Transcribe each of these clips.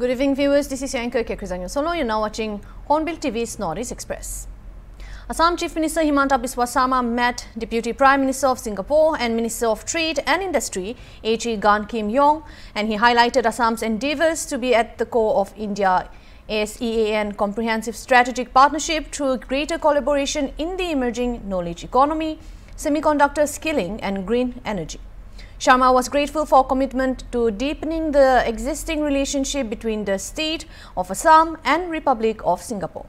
Good evening, viewers. This is your anchor Kekrizanyo Solo. You're now watching Hornbill TV's Northeast Express. Assam Chief Minister Himanta Biswa Sarma met Deputy Prime Minister of Singapore and Minister of Trade and Industry H.E. Gan Kim Yong, and he highlighted Assam's endeavours to be at the core of India ASEAN comprehensive strategic partnership through greater collaboration in the emerging knowledge economy, semiconductor skilling and green energy. Sharma was grateful for commitment to deepening the existing relationship between the state of Assam and Republic of Singapore.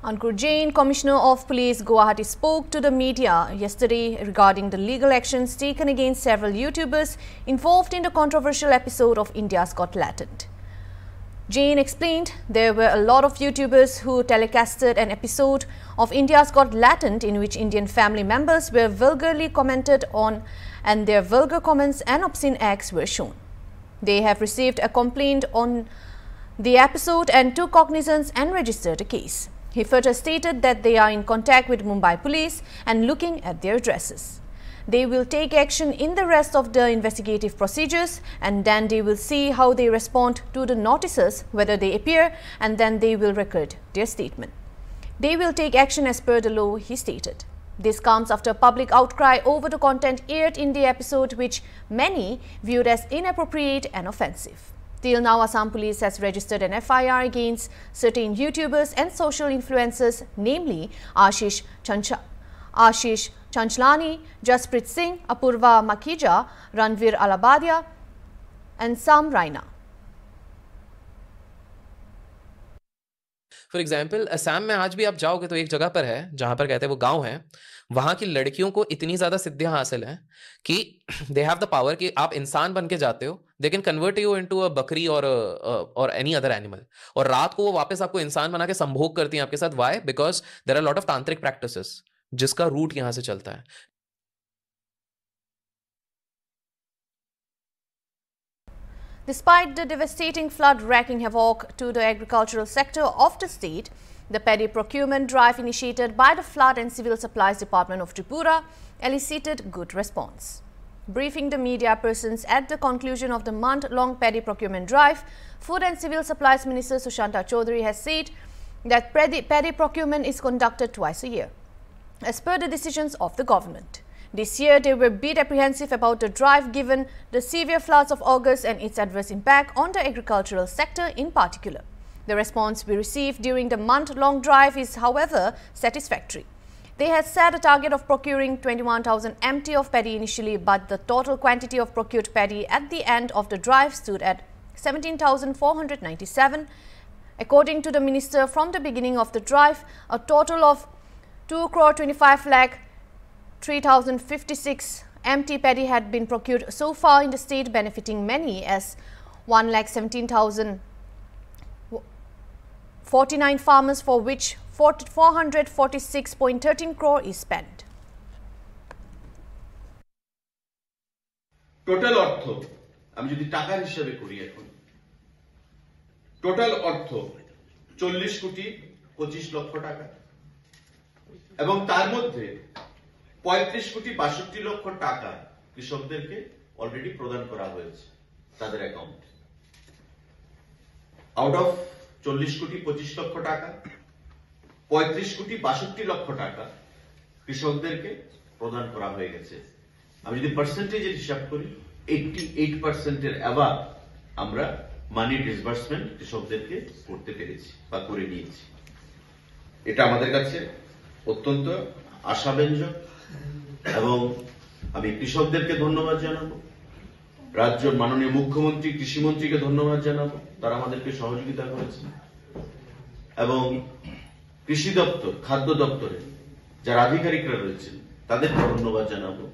Ankur Jain, Commissioner of Police, Guwahati, spoke to the media yesterday regarding the legal actions taken against several YouTubers involved in the controversial episode of India's Got Talent. Jain explained there were a lot of YouTubers who telecasted an episode of India's Got Talent in which Indian family members were vulgarly commented on and their vulgar comments and obscene acts were shown. They have received a complaint on the episode and took cognizance and registered a case. He further stated that they are in contact with Mumbai police and looking at their addresses. They will take action in the rest of the investigative procedures, and then they will see how they respond to the notices, whether they appear, and then they will record their statement. They will take action as per the law, he stated. This comes after public outcry over the content aired in the episode, which many viewed as inappropriate and offensive. Till now, Assam Police has registered an FIR against certain YouTubers and social influencers, namely Ashish Chanchlani, Jasprit Singh, Apurva Makhija, Ranveer Alabadia and Sam Raina. For example Assam में आज भी आप जाओगे तो एक जगह पर है जहां पर कहते हैं वो गांव है, वहां की लड़कियों को इतनी ज्यादा सिद्धियां हासिल हैं कि दे हैव द पावर कि आप इंसान बन के जाते हो, they can convert you into a बकरी और एनी अदर एनिमल, और रात को वो वापस आपको इंसान बना के संभोग करती हैं आपके साथ. Why? Because there are lot of tantric practices जिसका रूट यहां से चलता है. Despite the devastating flood wreaking havoc to the agricultural sector of the state, the paddy procurement drive initiated by the Flood and Civil Supplies Department of Tripura elicited good response. Briefing the media persons at the conclusion of the month-long paddy procurement drive, Food and Civil Supplies Minister Sushanta Chaudhary has said that paddy procurement is conducted twice a year, as per the decisions of the government. This year, they were a bit apprehensive about the drive given the severe floods of August and its adverse impact on the agricultural sector in particular. The response we received during the month-long drive is, however, satisfactory. They had set a target of procuring 21,000 MT of paddy initially, but the total quantity of procured paddy at the end of the drive stood at 17,497. According to the minister, from the beginning of the drive, a total of 2,25,03,056 MT paddy had been procured so far in the state, benefiting many, as 1,17,049 farmers, for which 446.13 crore is spent. Total অর্থ আমি যদি টাকার হিসাবে করি, এখন total অর্থ 40,25,00,000 টাকা, এবং তার মধ্যে 35,62,00,000 টাকা কৃষকদেরকে অলরেডি প্রদান করা হয়েছে তাদের অ্যাকাউন্টে। আউট অফ 40,25,00,000 টাকা 35,62,00,000 টাকা কৃষকদেরকে প্রদান করা হয়ে গেছে। আমি যদি পার্সেন্টেজের হিসাব করি, 88% এর অ্যাবাভ আমরা মানি ডিসবার্সমেন্ট কৃষকদেরকে করতে পেরেছি বা করে নিয়েছি। এটা আমাদের কাছে অত্যন্ত আশাব্যঞ্জক, এবং আমি কৃষকদেরকে ধন্যবাদ জানাবো, রাজ্যের মাননীয় মুখ্যমন্ত্রী, কৃষিমন্ত্রীকে ধন্যবাদ জানাবো, তারা আমাদেরকে সহযোগিতা করেছেন, এবং কৃষি দপ্তর, খাদ্য দপ্তরে যারা আধিকারিকরা রয়েছেন তাদেরকে ধন্যবাদ জানাবো,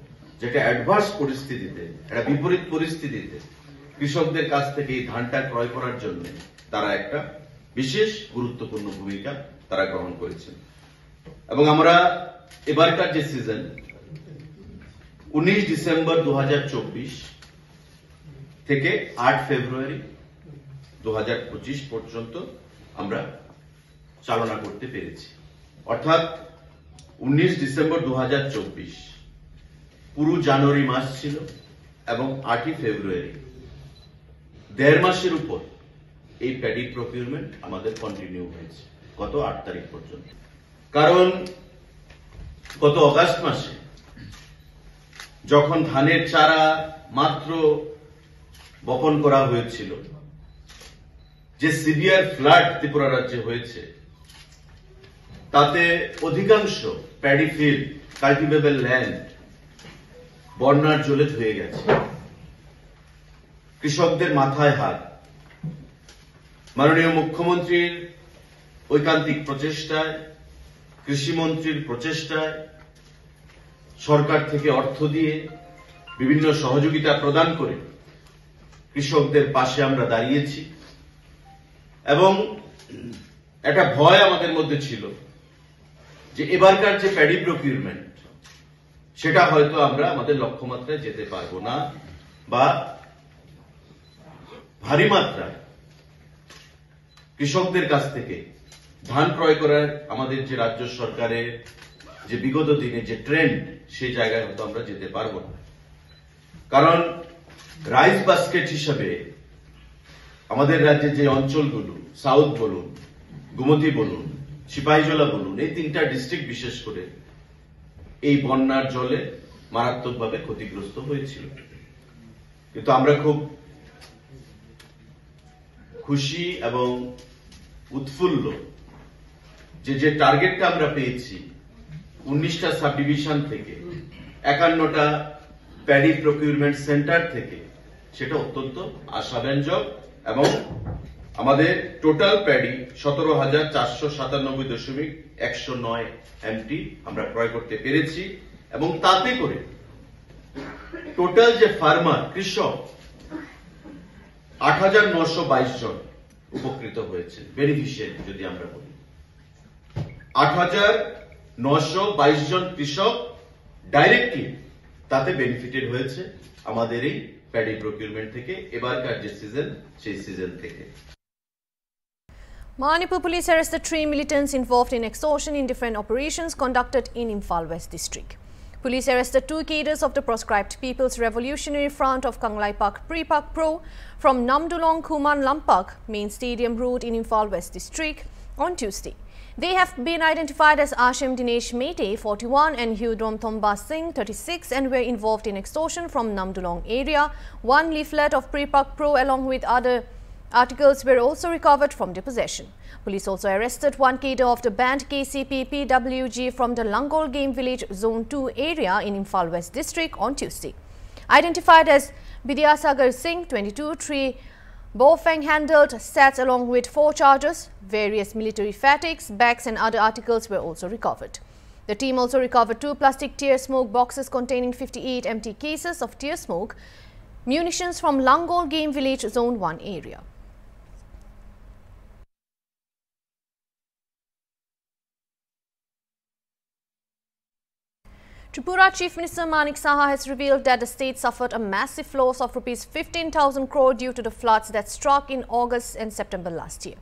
যেটা অ্যাডভার্স পরিস্থিতিতে, একটা বিপরীত পরিস্থিতিতে কৃষকদের কাছ থেকে এই ধানটা ক্রয় করার জন্য তারা একটা বিশেষ গুরুত্বপূর্ণ ভূমিকা তারা গ্রহণ করেছেন। এবং আমরা এবারকার যে সিজন 19 ডিসেম্বর 2024 থেকে 8 ফেব্রুয়ারি 2025 পর্যন্ত আমরা চালনা করতে পেরেছি। অর্থাৎ 19 ডিসেম্বর 2024 পুরো জানুয়ারি মাস ছিল এবং 8 ফেব্রুয়ারি 1.5 মাসের উপর এই প্যাডি প্রকিউরমেন্ট আমাদের কন্টিনিউ হয়েছে গত 8 তারিখ পর্যন্ত। কারণ গত অগাস্ট মাসে যখন ধানের চারা মাত্র বপন করা হয়েছিল, যে সিভিয়ার ফ্লাড ত্রিপুরা রাজ্যে হয়েছে, তাতে অধিকাংশ প্যাডি ফিল্ড, কাল্টিভেবল ল্যান্ড বন্যার জলে ধুয়ে গেছে। কৃষকদের মাথায় হাত। মাননীয় মুখ্যমন্ত্রীর ঐকান্তিক প্রচেষ্টায়, কৃষিমন্ত্রীর প্রচেষ্টায়, সরকার থেকে অর্থ দিয়ে বিভিন্ন সহযোগিতা প্রদান করে কৃষকদের পাশে আমরা দাঁড়িয়েছি। এবং একটা ভয় আমাদের মধ্যে ছিল যে এবারকার যে প্যাডি প্রকিউরমেন্ট, সেটা হয়তো আমরা আমাদের লক্ষ্যমাত্রায় যেতে পারবো না, বা ভারী মাত্রায় কৃষকদের কাছ থেকে ধান ক্রয় করার আমাদের যে রাজ্য সরকারের যে বিগত দিনে যে ট্রেন্ড, সেই জায়গায় হয়তো আমরা যেতে পারবো না। কারণ রাইস বাস্কেট হিসাবে আমাদের রাজ্যে যে অঞ্চলগুলো, সাউথ বলুন, গোমতী বলুন, সিপাহীজলা বলুন, এই 3টা ডিস্ট্রিক্ট বিশেষ করে এই বন্যার জলে মারাত্মকভাবে ক্ষতিগ্রস্ত হয়েছিল। কিন্তু আমরা খুব খুশি এবং উৎফুল্ল যে টার্গেটটা আমরা পেয়েছি 19টা সাব ডিভিশন থেকে, 51টা প্যাডি প্রকিউরমেন্ট সেন্টার থেকে, সেটা অত্যন্ত আশাব্যঞ্জক। এবং আমাদের টোটাল প্যাডি 17,497.109 MT আমরা ক্রয় করতে পেরেছি। এবং তাতে করে টোটাল যে ফার্মার, কৃষক 8,922 জন উপকৃত হয়েছে, বেনিফিশিয়ারি যদি আমরা বলি। 8,922 জন কৃষক ডাইরেক্টলি তাতে বেনিফিটেড হয়েছে আমাদের এই প্যাডি প্রকিউরমেন্ট থেকে, এবারকার যে সিজন, সেই সিজন থেকে। Manipur police arrested 3 militants involved in extortion in different operations conducted in Imphal West district. Police arrested 2 cadres of the proscribed People's Revolutionary Front of Kanglai Park Pre-Pak Pro from Namdolong Khuman Lampak main stadium road in Imphal West district on Tuesday. They have been identified as Ashim Dinesh Mete, 41, and Hyudrom Thomba Singh, 36, and were involved in extortion from Namdolong area. 1 leaflet of Pre-Pak Pro along with other articles were also recovered from their possession. Police also arrested 1 cadre of the band KCP PWG from the Langol Game Village Zone 2 area in Imphal West district on Tuesday. Identified as Bidyasagar Singh, 22, 3 Bofeng handled sets along with 4 chargers. Various military fatigues, bags and other articles were also recovered. The team also recovered 2 plastic tear smoke boxes containing 58 empty cases of tear smoke, munitions from Langol Game Village Zone 1 area. Tripura Chief Minister Manik Saha has revealed that the state suffered a massive loss of Rs 15,000 crore due to the floods that struck in August and September last year.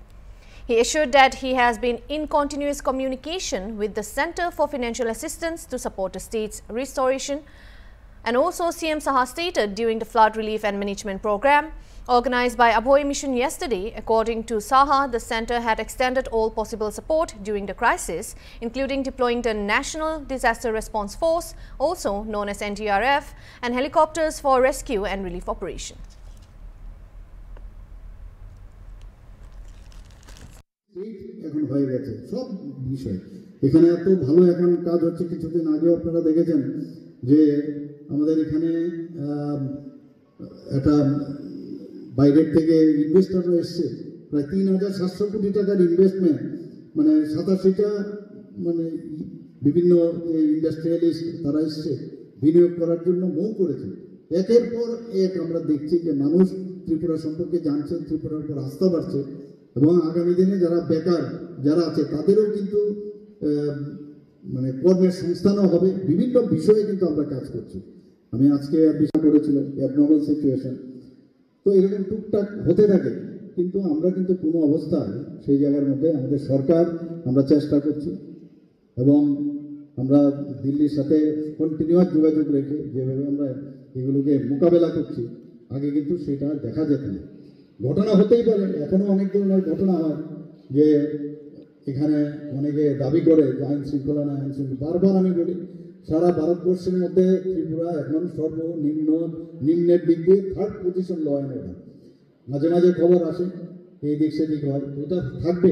He assured that he has been in continuous communication with the Centre for Financial Assistance to support the state's restoration. And also CM Saha stated during the flood relief and management program organized by Abhoy Mission yesterday, according to Saha, the centre had extended all possible support during the crisis, including deploying the National Disaster Response Force, also known as NDRF, and helicopters for rescue and relief operations. এখন হয়ে গেছে সব বিষয় এখানে এত ভালো এখন কাজ হচ্ছে। কিছুদিন আগেও আপনারা দেখেছেন যে আমাদের এখানে একটা বাইরের থেকে ইনভেস্টররা এসছে, প্রায় 3,700 কোটি টাকার ইনভেস্টমেন্ট, মানে 87টা মানে বিভিন্ন ইন্ডাস্ট্রিয়ালিস্ট তারা এসছে বিনিয়োগ করার জন্য মৌ করেছে। একের পর এক আমরা দেখছি যে মানুষ ত্রিপুরা সম্পর্কে জানছে, ত্রিপুরার উপর আস্থা বাড়ছে, এবং আগামী দিনে যারা বেকার যারা আছে তাদেরও কিন্তু মানে কর্মের সংস্থানও হবে। বিভিন্ন বিষয়ে কিন্তু আমরা কাজ করছি। আমি আজকে বিষয় করেছিল অ্যাবনর্মাল সিচুয়েশন, তো এরকম টুকটাক হতে থাকে, কিন্তু আমরা কিন্তু কোনো অবস্থায় সেই জায়গার মধ্যে আমাদের সরকার আমরা চেষ্টা করছি। এবং আমরা দিল্লির সাথে কন্টিনিউয়াস যোগাযোগ রেখে যেভাবে আমরা এগুলোকে মোকাবেলা করছি, আগে কিন্তু সেটা দেখা যেত না। ঘটনা হতেই পারে, এখনও অনেক ধরনের ঘটনা হয় যে এখানে অনেকে দাবি করে যে আইন শৃঙ্খলা না, আইন শৃঙ্খলা। বারবার আমি বলি, সারা ভারতবর্ষের মধ্যে ত্রিপুরা এখন নিম্নের দিক দিয়ে 3rd position law and order. মাঝে মাঝে খবর আসে এই দিক সেদিক হয়, এটা থাকবে,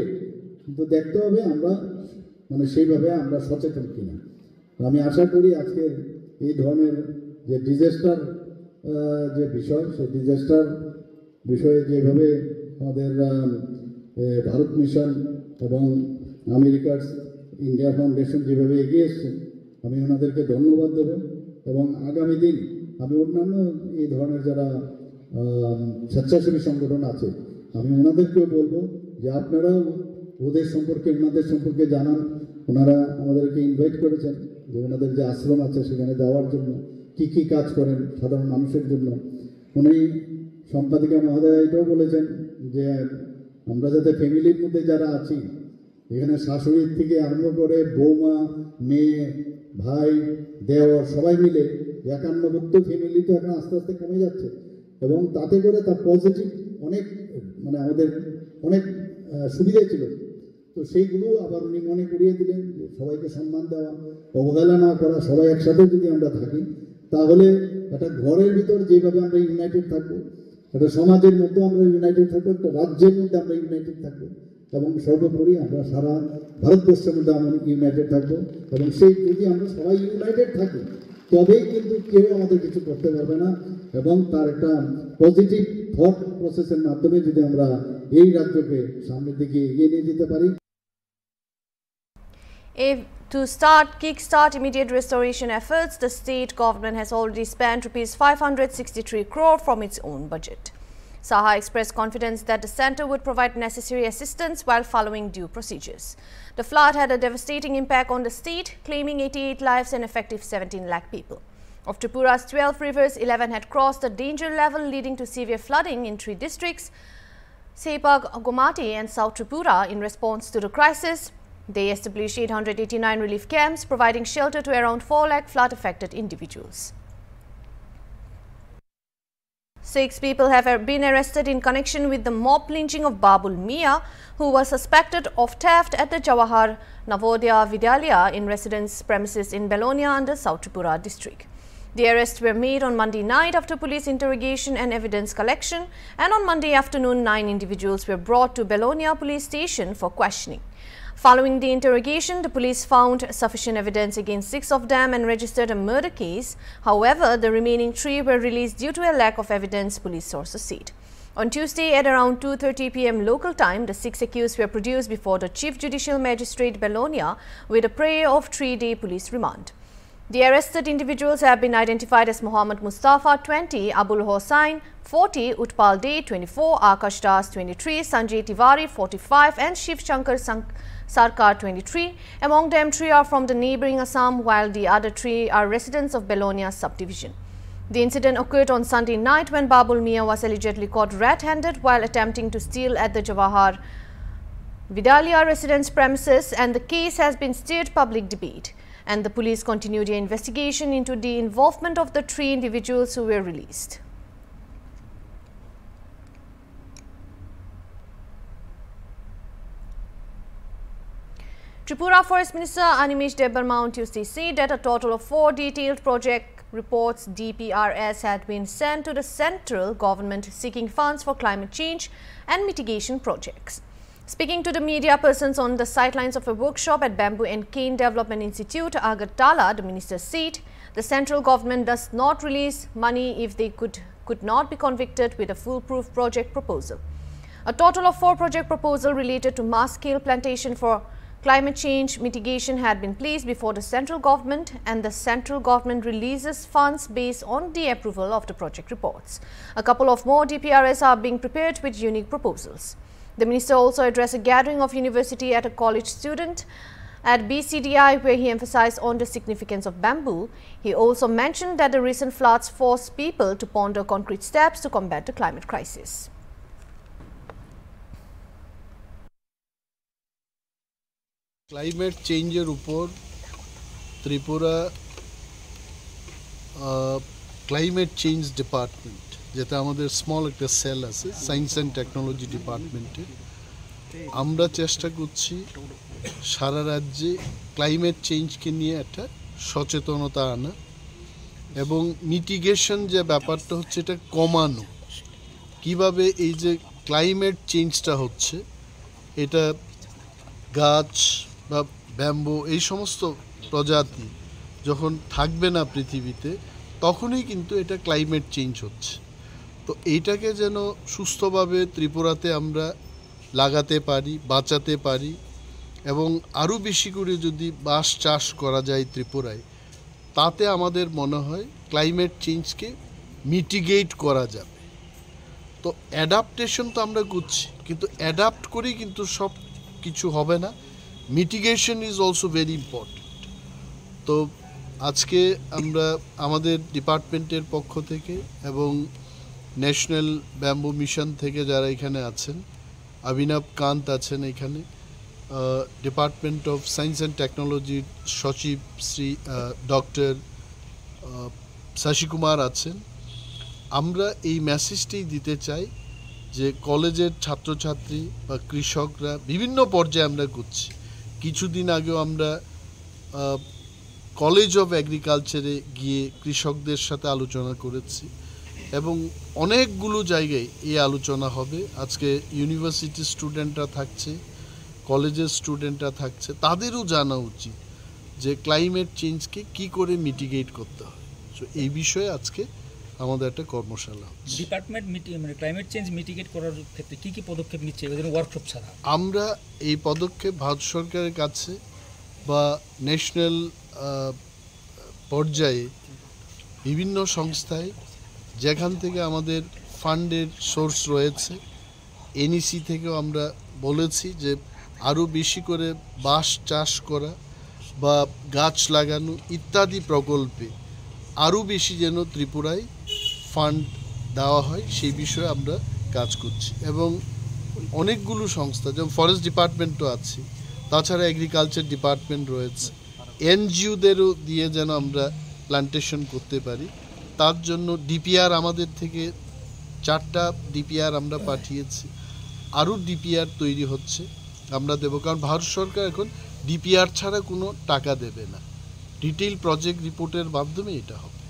কিন্তু দেখতে হবে আমরা সেইভাবে আমরা সচেতন কিনা। আমি আশা করি আজকে এই ধরনের যে ডিজাস্টার যে বিষয়, সেই ডিজাস্টার বিষয়ে যেভাবে আমাদের ভারত মিশন এবং আমেরিকার ইন্ডিয়া ফাউন্ডেশন যেভাবে এগিয়ে এসছেন, আমি ওনাদেরকে ধন্যবাদ দেব। এবং আগামী দিন আমি অন্যান্য এই ধরনের যারা স্বেচ্ছাসেবী সংগঠন আছে, আমি ওনাদেরকেও বলবো যে আপনারাও ওনাদের সম্পর্কে জানান। ওনারা আমাদেরকে ইনভাইট করেছেন যে ওনাদের যে আশ্রম আছে সেখানে যাওয়ার জন্য, কি কি কাজ করেন সাধারণ মানুষের জন্য। উনি সম্পাদিকা মহোদয় এটাও বলেছেন যে আমরা যাতে ফ্যামিলির মধ্যে যারা আছি, এখানে শাশুড়ির থেকে আরম্ভ করে বৌমা, মেয়ে, ভাই, দেওর সবাই মিলে 51 ফ্যামিলি তো এখন আস্তে আস্তে কমে যাচ্ছে, এবং তাতে করে তার পজিটিভ অনেক আমাদের অনেক সুবিধা ছিল। তো সেইগুলো আবার উনি মনে করিয়ে দিলেন যে সবাইকে সম্মান দেওয়া, অবহেলা না করা, সবাই একসাথে যদি আমরা থাকি তাহলে একটা ঘরের ভিতর যেভাবে আমরা ইউনাইটেড থাকবো, একটা সমাজের মধ্যে আমরা ইউনাইটেড থাকবো, একটা রাজ্যের মধ্যে আমরা ইউনাইটেড থাকবো, এবং সর্বোপরি আমরা সারা ভারতবর্ষের মধ্যে আমরা ইউনাইটেড থাকবো। এবং সেই যদি আমরা সবাই ইউনাইটেড থাকি তবেই কিন্তু কেউ আমাদের কিছু করতে পারবে না। এবং তার একটা পজিটিভ থট প্রসেসের মাধ্যমে যদি আমরা এই রাজ্যকে সামনের দিকে এগিয়ে নিয়ে যেতে পারি। To kickstart immediate restoration efforts, the state government has already spent ₹563 crore from its own budget. Saha expressed confidence that the centre would provide necessary assistance while following due procedures. The flood had a devastating impact on the state, claiming 88 lives and affecting 17 lakh people. Of Tripura's 12 rivers, 11 had crossed the danger level, leading to severe flooding in 3 districts, Sepag, Gomati and South Tripura. In response to the crisis, they established 889 relief camps, providing shelter to around 4 lakh flood-affected individuals. 6 people have been arrested in connection with the mob lynching of Babul Mia, who was suspected of theft at the Jawahar Navodaya Vidyalaya in residence premises in Belonia under South Tripura district. The arrests were made on Monday night after police interrogation and evidence collection, and on Monday afternoon 9 individuals were brought to Belonia police station for questioning. Following the interrogation, the police found sufficient evidence against 6 of them and registered a murder case. However, the remaining 3 were released due to a lack of evidence, police sources said. On Tuesday at around 2:30 p.m. local time, the 6 accused were produced before the Chief Judicial Magistrate Belonia with a prayer of 3-day police remand. The arrested individuals have been identified as Mohammad Mustafa 20, Abul Hossain 40, Utpal Dey 24, Akash Das 23, Sanjay Tiwari 45 and Shiv Shankar Sarkar 23. Among them, 3 are from the neighbouring Assam, while the other 3 are residents of Belonia subdivision. The incident occurred on Sunday night when Babul Mia was allegedly caught red-handed while attempting to steal at the Jawahar Vidyalaya residence premises, and the case has been steered public debate. And the police continued their investigation into the involvement of the 3 individuals who were released. Tripura Forest Minister Animesh Debbarma on Tuesday said that a total of 4 detailed project reports DPRS had been sent to the central government seeking funds for climate change and mitigation projects. Speaking to the media persons on the sidelines of a workshop at Bamboo and Cane Development Institute, Agartala, the minister said the central government does not release money if they could not be convicted with a foolproof project proposal. A total of 4 project proposals related to mass-scale plantation for climate change mitigation had been placed before the central government, and the central government releases funds based on the approval of the project reports. A couple of more DPRS are being prepared with unique proposals. The minister also addressed a gathering of university at a college student at BCDI, where he emphasized on the significance of bamboo. He also mentioned that the recent floods forced people to ponder concrete steps to combat the climate crisis. Climate চেঞ্জের উপর Tripura climate change department, যেটা আমাদের small একটা sell আছে science and technology ডিপার্টমেন্টে, আমরা চেষ্টা করছি সারা রাজ্যে ক্লাইমেট চেঞ্জকে নিয়ে একটা সচেতনতা আনা এবং মিটিগেশন যে ব্যাপারটা হচ্ছে এটা কমানো। কিভাবে এই যে ক্লাইমেট চেঞ্জটা হচ্ছে, এটা গাছ বা ব্যাম্বো এই সমস্ত প্রজাতি যখন থাকবে না পৃথিবীতে, তখনই কিন্তু এটা ক্লাইমেট চেঞ্জ হচ্ছে। তো এইটাকে যেন সুস্থভাবে ত্রিপুরাতে আমরা লাগাতে পারি, বাঁচাতে পারি, এবং আরও বেশি করে যদি বাঁশ চাষ করা যায় ত্রিপুরায়, তাতে আমাদের মনে হয় ক্লাইমেট চেঞ্জকে মিটিগেট করা যাবে। তো অ্যাডাপ্টেশন তো আমরা করছি, কিন্তু অ্যাডাপ্ট করেই কিন্তু সব কিছু হবে না। Mitigation is also very important. তো আজকে আমরা আমাদের ডিপার্টমেন্টের পক্ষ থেকে এবং ন্যাশনাল ব্যাম্বু মিশন থেকে যারা এখানে আছেন, অভিনব কান্ত আছেন এখানে, ডিপার্টমেন্ট অফ সায়েন্স অ্যান্ড টেকনোলজির সচিব শ্রী ডক্টর শশী কুমার আছেন, আমরা এই মেসেজটি দিতে চাই যে কলেজের ছাত্রছাত্রী বা কৃষকরা বিভিন্ন পর্যায়ে আমরা করছি। কিছুদিন আগেও আমরা কলেজ অফ এগ্রিকালচারে গিয়ে কৃষকদের সাথে আলোচনা করেছি এবং অনেকগুলো জায়গায় এই আলোচনা হবে। আজকে ইউনিভার্সিটির স্টুডেন্টরা থাকছে, কলেজের স্টুডেন্টরা থাকছে, তাদেরও জানা উচিত যে ক্লাইমেট চেঞ্জকে কি করে মিটিগেট করতে হয়। সো এই বিষয়ে আজকে আমাদের একটা কর্মশালা। ডিপার্টমেন্ট মানে ক্লাইমেট চেঞ্জ মিটিগেট করার ক্ষেত্রে কি কি পদক্ষেপ নিচ্ছে এদের ওয়ার্কশপ ছাড়া? আমরা এই পদক্ষেপ ভারত সরকারের কাছে বা ন্যাশনাল পর্যায়ে বিভিন্ন সংস্থায় যেখান থেকে আমাদের ফান্ডের সোর্স রয়েছে, এনইসি থেকেও আমরা বলেছি যে আরও বেশি করে বাঁশ চাষ করা বা গাছ লাগানো ইত্যাদি প্রকল্পে আরও বেশি যেন ত্রিপুরায় ফান্ড দেওয়া হয়, সেই বিষয়ে আমরা কাজ করছি। এবং অনেকগুলো সংস্থা, যেমন ফরেস্ট ডিপার্টমেন্টও আছে, তাছাড়া এগ্রিকালচার ডিপার্টমেন্ট রয়েছে, এনজিওদেরও দিয়ে যেন আমরা প্ল্যান্টেশন করতে পারি। তার জন্য ডিপিআর আমাদের থেকে 4টা ডিপিআর আমরা পাঠিয়েছি, আরও ডিপিআর তৈরি হচ্ছে, আমরা দেবো। কারণ ভারত সরকার এখন ডিপিআর ছাড়া কোনো টাকা দেবে না, ডিটেইল প্রজেক্ট রিপোর্টের মাধ্যমে এটা হবে।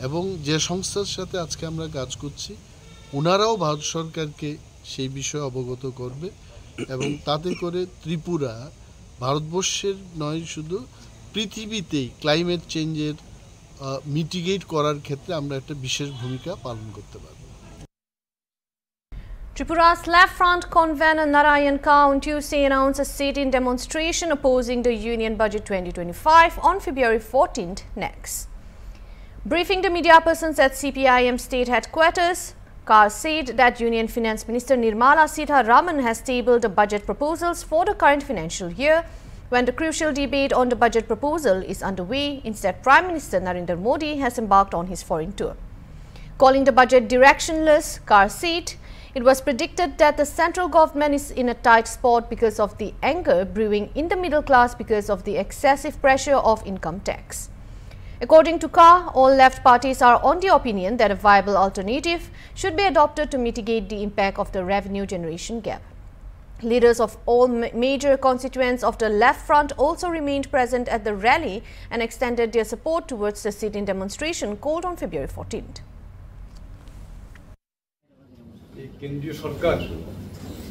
এবং যে সংস্থার সাথে আজকে আমরা কাজ করছি, ওনারাও ভারত সরকারকে সেই বিষয়ে অবগত করবে এবং তাতে করে ত্রিপুরা ভারতবর্ষের নয়, শুধু পৃথিবীতেই ক্লাইমেট চেঞ্জের মিটিগেট করার ক্ষেত্রে আমরা একটা বিশেষ ভূমিকা পালন করতে পারব। Tripura's Left Front convener Narayan Ka on Tuesday announced a sit-in demonstration opposing the Union Budget 2025 on February 14th next. Briefing the media persons at CPIM state headquarters, Ka said that Union Finance Minister Nirmala Sitharaman has tabled the budget proposals for the current financial year when the crucial debate on the budget proposal is underway. Instead, Prime Minister Narendra Modi has embarked on his foreign tour. Calling the budget directionless, Ka said it was predicted that the central government is in a tight spot because of the anger brewing in the middle class because of the excessive pressure of income tax. According to Ka, all left parties are on the opinion that a viable alternative should be adopted to mitigate the impact of the revenue generation gap. Leaders of all major constituents of the left front also remained present at the rally and extended their support towards the sit-in demonstration called on February 14th. কেন্দ্রীয় সরকার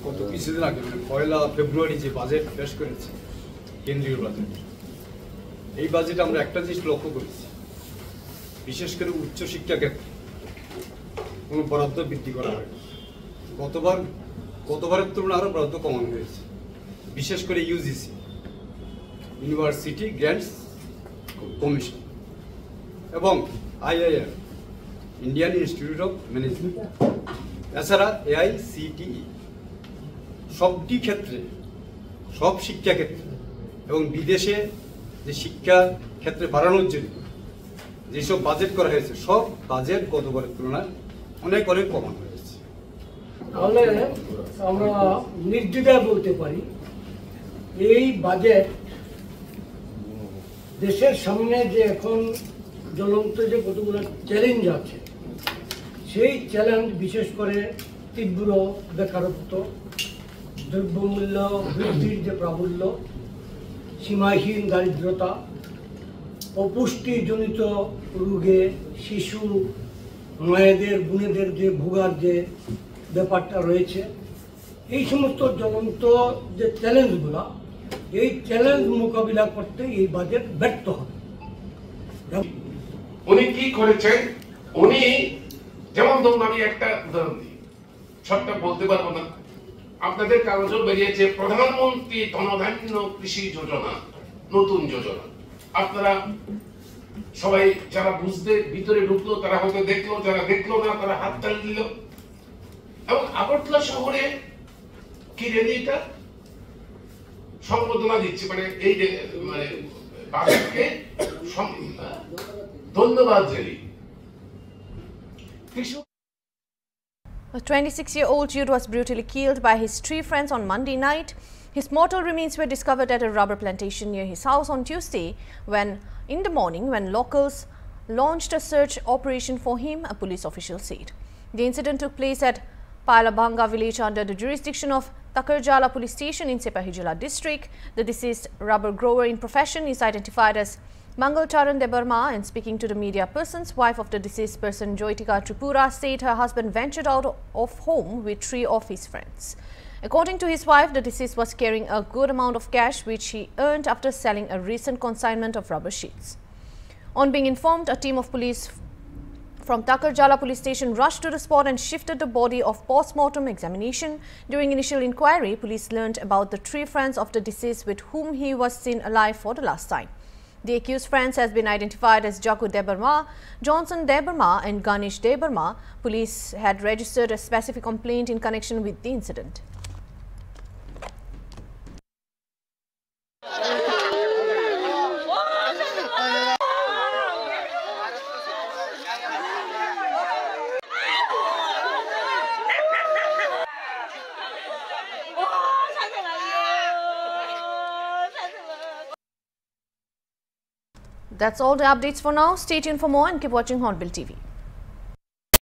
গত কিছুদিন আগে পয়লা ফেব্রুয়ারি যে budget পেশ করেছে, কেন্দ্রীয় budget, এই বাজেটে আমরা একটা জিনিস লক্ষ্য করেছি, বিশেষ করে উচ্চশিক্ষা ক্ষেত্রে কোনো বরাদ্দ বৃদ্ধি করা হয়। গতবারের তুলনায় আরও বরাদ্দ কমানো হয়েছে, বিশেষ করে ইউজিসি, ইউনিভার্সিটি গ্র্যান্টস কমিশন, এবং IIM, Indian institute of management, এছাড়া AICTE, সবটি ক্ষেত্রে, সব শিক্ষা ক্ষেত্রে এবং বিদেশে যে শিক্ষা ক্ষেত্রে বাড়ানোর জন্য যেসব বাজেট করা হয়েছে, সব বাজেট গতবারের তুলনায় অনেক কমানো হয়েছে। তাহলে আমরা নির্দ্বিধায় বলতে পারি এই বাজেট দেশের সামনে যে এখন জ্বলন্ত যে কতগুলো চ্যালেঞ্জ আছে, সেই চ্যালেঞ্জ বিশেষ করে তীব্র বেকারত্ব, দ্রব্যমূল্য বৃদ্ধির যে প্রাবল্য, সীমাহীন দারিদ্রতা, অপুষ্টিজনিত রোগে শিশু মায়েদের বোনেদের যে ভোগার যে ব্যাপারটা রয়েছে, এই সমস্ত জ্বলন্ত যে চ্যালেঞ্জগুলো, এই চ্যালেঞ্জ মোকাবিলা করতে এই বাজেট ব্যর্থ হবে। উনি কি করেছেন? উনি যেমন ধরুন, আমি একটা উদাহরণ দিই, সবটা বলতে পারবো না, আপনাদের কাগজও বেরিয়েছে প্রধানমন্ত্রী ধনধান্য কৃষি যোজনা, নতুন যোজনা। আপনারা সবাই যারা বুঝতে ভিতরে ঢুকলো তারা হয়তো দেখলো, যারা দেখলো না তারা হাত তালি দিল। এবং আগরতলা শহরে কি রেলিটা সম্বোধনা দিচ্ছে, মানে এই যে মানে বাজেটকে ধন্যবাদ rally. A 26-year-old youth was brutally killed by his three friends on Monday night. His mortal remains were discovered at a rubber plantation near his house on Tuesday in the morning when locals launched a search operation for him, a police official said. The incident took place at Pailabhanga village under the jurisdiction of Takarjala police station in Sepahijala district. The deceased rubber grower in profession is identified as Mangal Charan Debarma, and speaking to the media persons, wife of the deceased person Joitika Tripura said her husband ventured out of home with three of his friends. According to his wife, the deceased was carrying a good amount of cash which he earned after selling a recent consignment of rubber sheets. On being informed, a team of police from Takarjala police station rushed to the spot and shifted the body of post-mortem examination. During initial inquiry, police learned about the three friends of the deceased with whom he was seen alive for the last time. The accused friends has been identified as Jaku Debarma, Johnson Debarma and Ganesh Debarma. Police had registered a specific complaint in connection with the incident. That's all the updates for now. Stay tuned for more and keep watching Hornbill TV.